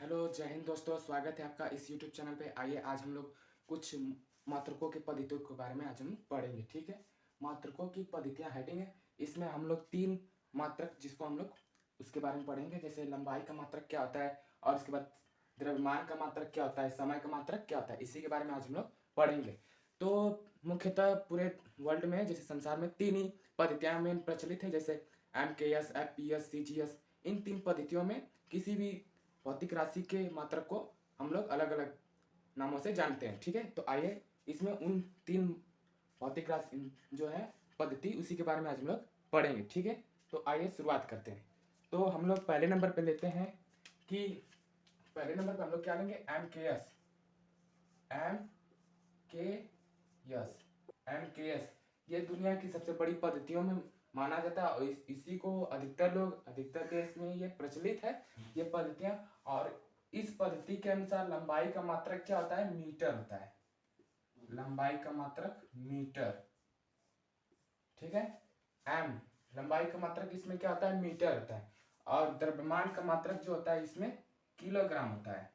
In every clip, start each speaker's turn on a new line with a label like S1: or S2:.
S1: Hello, जय हिंद दोस्तों। स्वागत है आपका इस यूट्यूब चैनल पे। आइए आज हम लोग कुछ मात्रकों के पद्धतियों के बारे में आज हम पढ़ेंगे। ठीक है, मात्रकों की पद्धतियाँ हेडिंग है। इसमें हम लोग 3 मात्रक जिसको हम लोग उसके बारे में पढ़ेंगे, जैसे लंबाई का मात्रक क्या होता है, और उसके बाद द्रव्यमान का मात्रक क्या होता है, समय का मात्रक क्या होता है, इसी के बारे में आज हम लोग पढ़ेंगे। तो मुख्यतः पूरे वर्ल्ड में, जैसे संसार में 3 ही पद्धतियाँ मेन प्रचलित है, जैसे MKS, FPS, CGS। इन 3 पद्धतियों में किसी भी भौतिक राशि के मात्रक को हम लोग अलग अलग नामों से जानते हैं। ठीक है, तो आइए इसमें उन 3 भौतिक राशि जो है पद्धति, उसी के बारे में आज हम लोग पढ़ेंगे। ठीक है, तो आइए शुरुआत करते हैं। तो हम लोग पहले नंबर पे लेते हैं कि पहले नंबर पे हम लोग क्या लेंगे, MKS। MKS ये दुनिया की सबसे बड़ी पद्धतियों में माना जाता है, और इसी को अधिकतर देश में ये प्रचलित है, ये पद्धतियां। और इस पद्धति के अनुसार लंबाई का मात्रक क्या होता है, मीटर होता है। लंबाई का मात्रक मीटर। ठीक है, एम लंबाई का मात्रक इसमें क्या होता है, मीटर होता है। और द्रव्यमान का मात्रक जो होता है इसमें किलोग्राम होता है।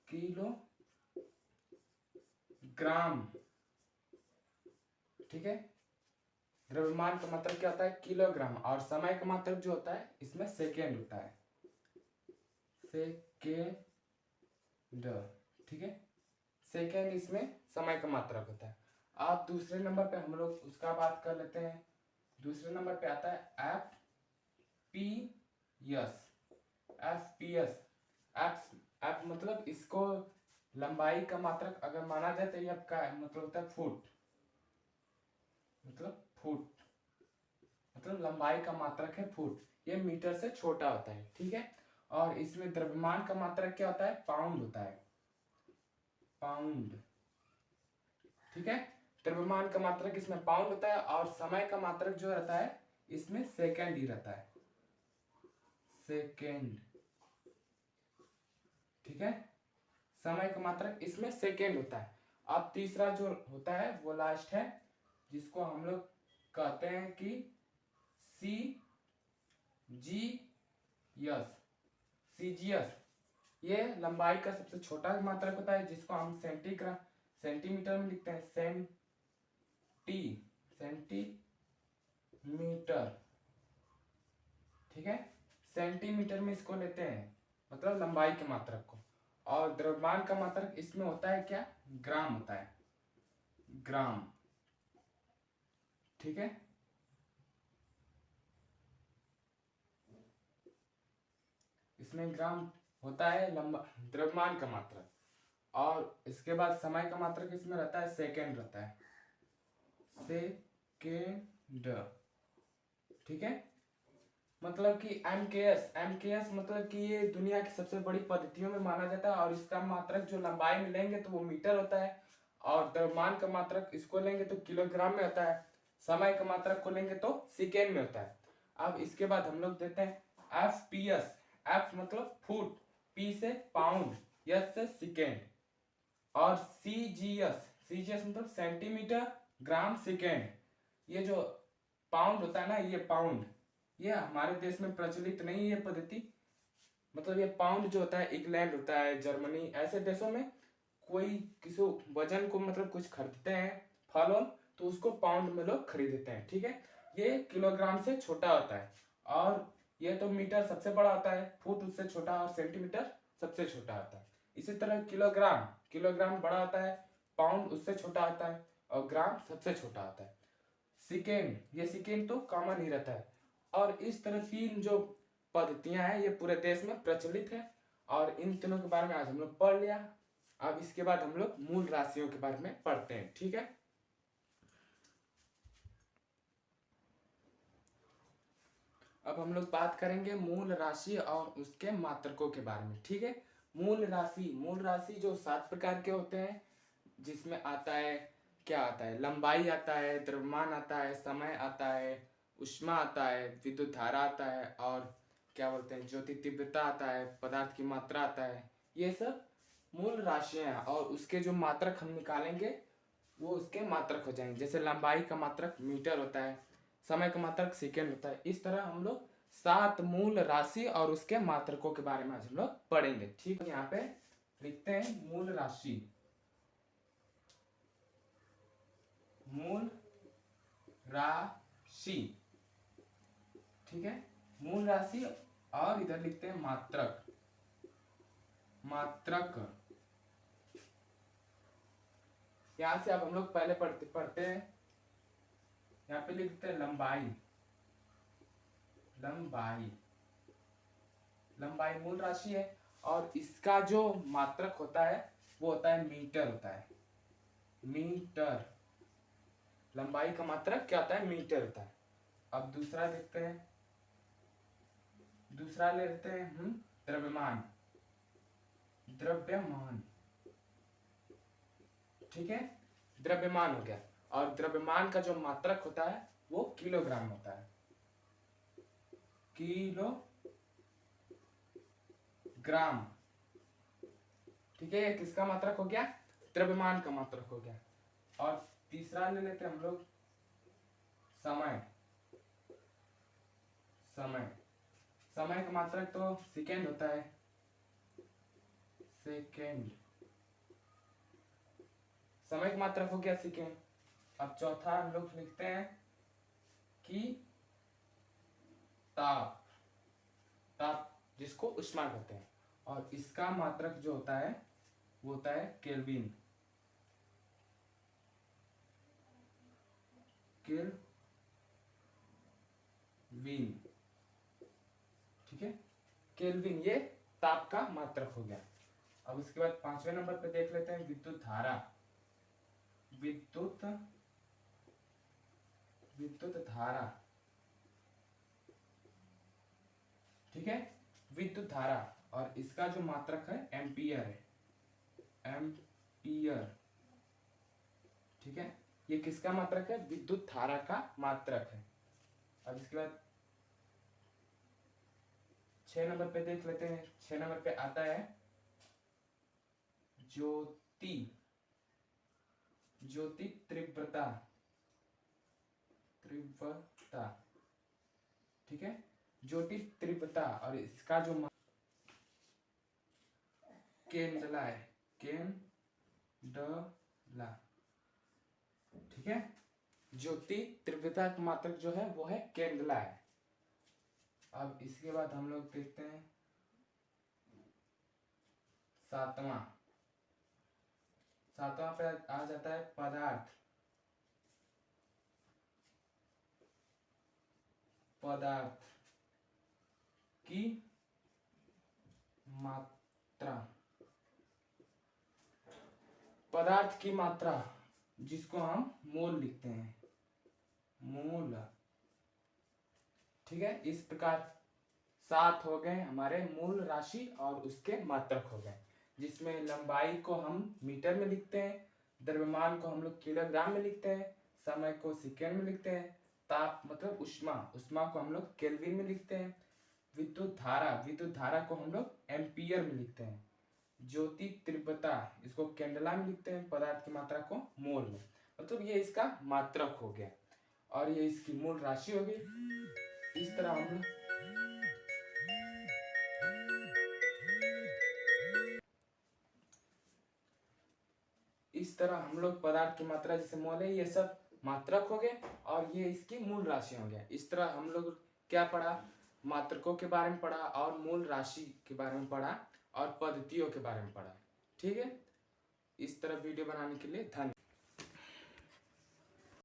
S1: किलोग्राम। ठीक है, द्रव्यमान का मात्रक क्या होता है, किलोग्राम। और समय का मात्रक जो होता है इसमें सेकेंड होता है, सेकेंड। ठीक है, सेकेंड इसमें समय का मात्रक होता है। अब दूसरे नंबर पे हम लोग उसका बात कर लेते हैं। दूसरे नंबर पे आता है FPS। FPS एफ मतलब इसको लंबाई का मात्रक अगर माना जाए तो ये आपका मतलब होता है फुट। मतलब लंबाई का मात्रक है फुट। ये मीटर से छोटा होता है। ठीक है, और इसमें द्रव्यमान का मात्रक क्या होता है, पाउंड होता है। पाउंड। ठीक है, द्रव्यमान का मात्रक इसमें पाउंड होता है। और समय का मात्रक जो रहता है इसमें सेकेंड ही रहता है, सेकेंड। ठीक है, समय का मात्रक इसमें सेकेंड होता है। अब तीसरा जो होता है वो लास्ट है, जिसको हम लोग कहते हैं कि CGS। ये लंबाई का सबसे छोटा मात्रक होता है, जिसको हम सेंटीमीटर में लिखते हैं, सेंटीमीटर। ठीक है, सेंटीमीटर में इसको लेते हैं, मतलब लंबाई के मात्रक को। और द्रव्यमान का मात्रक इसमें होता है क्या, ग्राम होता है, ग्राम। ठीक है, इसमें ग्राम होता है द्रव्यमान का मात्रक। और इसके बाद समय का मात्रक इसमें रहता है सेकेंड रहता है, सेकेंड। ठीक है, मतलब कि MKS मतलब कि ये दुनिया की सबसे बड़ी पद्धतियों में माना जाता है। और इसका मात्रक जो लंबाई में लेंगे तो वो मीटर होता है, और द्रव्यमान का मात्रक इसको लेंगे तो किलोग्राम में होता है, समय का मात्रक को लेंगे तो सेकेंड में होता है। अब इसके बाद हम लोग देते हैं FPS। एफ मतलब फुट, P से पाउंड, S से सेकेंड। और CGS मतलब सेंटीमीटर, ग्राम, सेकेंड। ये जो पाउंड होता है ना, ये पाउंड, ये हमारे देश में प्रचलित नहीं है ये पद्धति। मतलब ये पाउंड जो होता है, इंग्लैंड होता है, जर्मनी, ऐसे देशों में कोई किसी वजन को मतलब कुछ खरीदते हैं फलों, तो उसको पाउंड में लोग खरीदते हैं। ठीक है, ये किलोग्राम से छोटा होता है। और ये तो मीटर सबसे बड़ा होता है, फुट उससे छोटा, और सेंटीमीटर सबसे छोटा होता है। इसी तरह किलोग्राम बड़ा होता है, पाउंड उससे छोटा होता है, और ग्राम सबसे छोटा होता है। सेकेंड तो कॉमन ही रहता है। और इस तरह 3 जो पद्धतियां हैं ये पूरे देश में प्रचलित है। और इन तीनों के बारे में आज हम लोग पढ़ लिया। अब इसके बाद हम लोग मूल राशियों के बारे में पढ़ते हैं। ठीक है, अब हम लोग बात करेंगे मूल राशि और उसके मात्रकों के बारे में। ठीक है, मूल राशि जो 7 प्रकार के होते हैं, जिसमें आता है, क्या आता है, लंबाई आता है, द्रव्यमान आता है, समय आता है, ऊष्मा आता है, विद्युत धारा आता है, और क्या बोलते हैं, ज्योति तीव्रता आता है, पदार्थ की मात्रा आता है। ये सब मूल राशियां हैं, और उसके जो मात्रक हम निकालेंगे वो उसके मात्रक हो जाएंगे। जैसे लंबाई का मात्रक मीटर होता है, समय का मात्रक सेकेंड होता है। इस तरह हम लोग 7 मूल राशि और उसके मात्रकों के बारे में आज हम लोग पढ़ेंगे। ठीक है, यहाँ पे लिखते हैं मूल राशि, मूल राशि। ठीक है, मूल राशि, और इधर लिखते हैं मात्रक, मात्रक। यहां से अब हम लोग पहले पढ़ते हैं, यहाँ पे लिखते हैं लंबाई, लंबाई, लंबाई मूल राशि है और इसका जो मात्रक होता है वो होता है मीटर, होता है मीटर। लंबाई का मात्रक क्या होता है? मीटर होता है। अब दूसरा देखते हैं, दूसरा लेते हैं हम द्रव्यमान, द्रव्यमान। ठीक है, द्रव्यमान हो गया। और द्रव्यमान का जो मात्रक होता है वो किलोग्राम होता है, किलोग्राम। ठीक है, किसका मात्रक हो गया? द्रव्यमान का मात्रक हो गया। और तीसरा ले लेते हैं हम लोग समय, समय। समय का मात्रक तो सेकेंड होता है, सेकेंड। समय का मात्रक हो गया सेकेंड। अब चौथा हम लोग लिखते हैं कि ताप, ताप जिसको उष्मा कहते हैं, और इसका मात्रक जो होता है वो होता है केल्विन, केल्विन। ठीक है, केल्विन ये ताप का मात्रक हो गया। अब उसके बाद 5वें नंबर पे देख लेते हैं विद्युत धारा, विद्युत, विद्युत धारा। ठीक है, विद्युत धारा, और इसका जो मात्रक है एम्पियर है, एम्पियर। ठीक है, ये किसका मात्रक है? विद्युत धारा का मात्रक है। अब इसके बाद 6 नंबर पे देख लेते हैं। 6 नंबर पे आता है ज्योति, ज्योति तीव्रता, तीव्रता। ठीक है, ज्योति तीव्रता, और इसका जो केंद्रला है, केंद्रला। ठीक है, ज्योति तीव्रता का मात्रक जो है वो है केंद्रला है। अब इसके बाद हम लोग देखते हैं 7वां, 7वां पे आ जाता है पदार्थ, पदार्थ की मात्रा, पदार्थ की मात्रा जिसको हम मोल लिखते हैं, मोल। ठीक है, इस प्रकार 7 हो गए हमारे मूल राशि और उसके मात्रक हो गए, जिसमें लंबाई को हम मीटर में लिखते हैं, द्रव्यमान को हम लोग किलोग्राम में लिखते हैं, समय को सेकेंड में लिखते हैं, ताप मतलब उष्मा, उष्मा को हम लोग केल्विन में लिखते हैं, विद्युत धारा, विद्युत धारा को हम लोग एम्पियर में लिखते हैं, ज्योति तीव्रता इसको कैंडेला में लिखते हैं, पदार्थ की मात्रा को मोल में। मतलब ये इसका मात्रक हो गया और ये इसकी मूल राशि हो गई। इस तरह हम लोग पदार्थ की मात्रा जैसे मोल है ये सब मात्रक हो गए और ये इसकी मूल राशि हो गया। इस तरह हम लोग क्या पढ़ा? मात्रकों के बारे में पढ़ा और मूल राशि के बारे में पढ़ा और पद्धतियों के बारे में पढ़ा। ठीक है, इस तरह वीडियो बनाने के लिए धन्यवाद।